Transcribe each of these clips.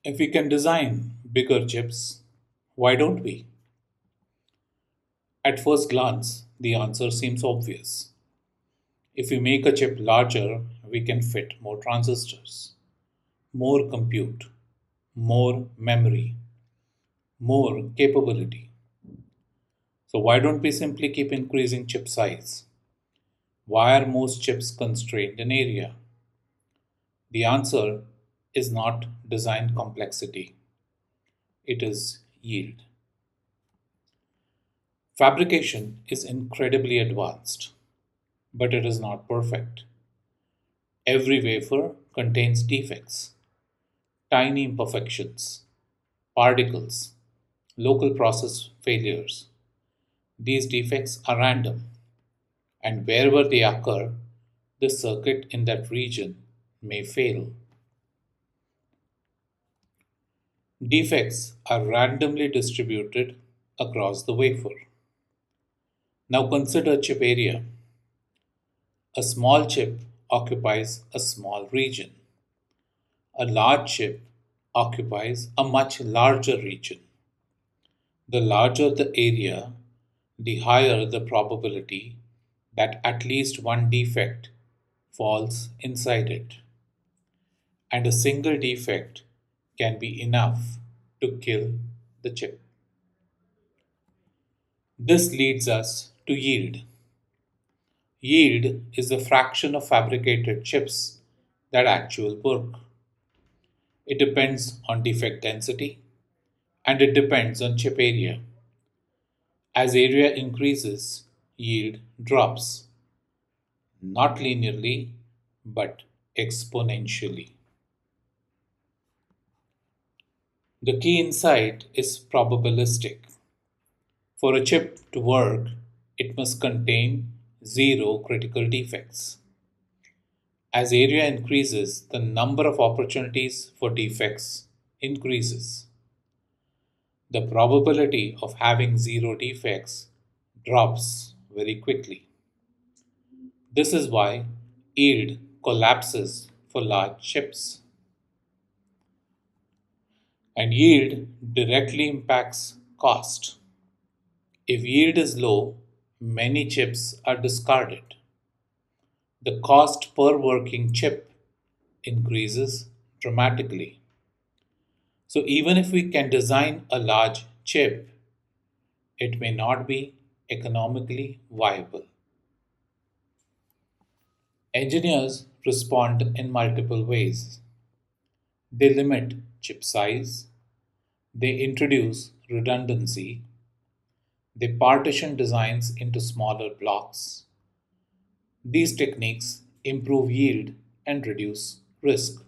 If we can design bigger chips, why don't we? At first glance, the answer seems obvious. If we make a chip larger, we can fit more transistors, more compute, more memory, more capability. So, why don't we simply keep increasing chip size? Why are most chips constrained in area? The answer is not design complexity, it is yield. Fabrication is incredibly advanced, but it is not perfect. Every wafer contains defects, tiny imperfections, particles, local process failures. These defects are random, and wherever they occur, the circuit in that region may fail. Defects are randomly distributed across the wafer. Now consider chip area. A small chip occupies a small region. A large chip occupies a much larger region. The larger the area, the higher the probability that at least one defect falls inside it. And a single defect can be enough to kill the chip. This leads us to yield. Yield is the fraction of fabricated chips that actually work. It depends on defect density and it depends on chip area. As area increases, yield drops, not linearly but exponentially. The key insight is probabilistic. For a chip to work, it must contain zero critical defects. As area increases, the number of opportunities for defects increases. The probability of having zero defects drops very quickly. This is why yield collapses for large chips. And yield directly impacts cost. If yield is low, many chips are discarded. The cost per working chip increases dramatically. So even if we can design a large chip, it may not be economically viable. Engineers respond in multiple ways. They limit chip size, they introduce redundancy, they partition designs into smaller blocks. These techniques improve yield and reduce risk.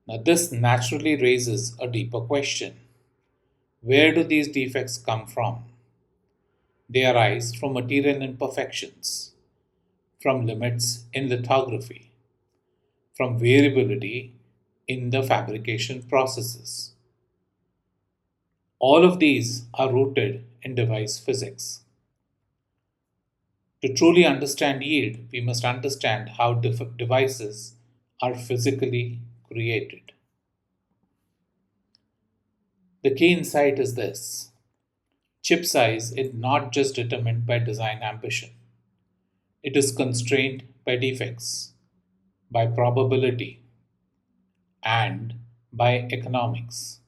Now, this naturally raises a deeper question. Where do these defects come from? They arise from material imperfections, from limits in lithography, from variability in the fabrication processes. All of these are rooted in device physics. To truly understand yield, we must understand how devices are physically created. The key insight is this: chip size is not just determined by design ambition, it is constrained by defects, by probability, and by economics.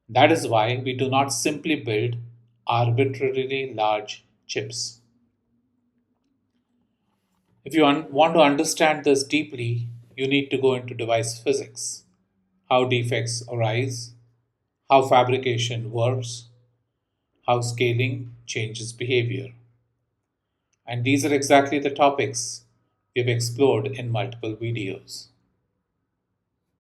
That is why we do not simply build arbitrarily large chips. If you want to understand this deeply, you need to go into device physics, how defects arise, how fabrication works, how scaling changes behavior. And these are exactly the topics we've explored in multiple videos.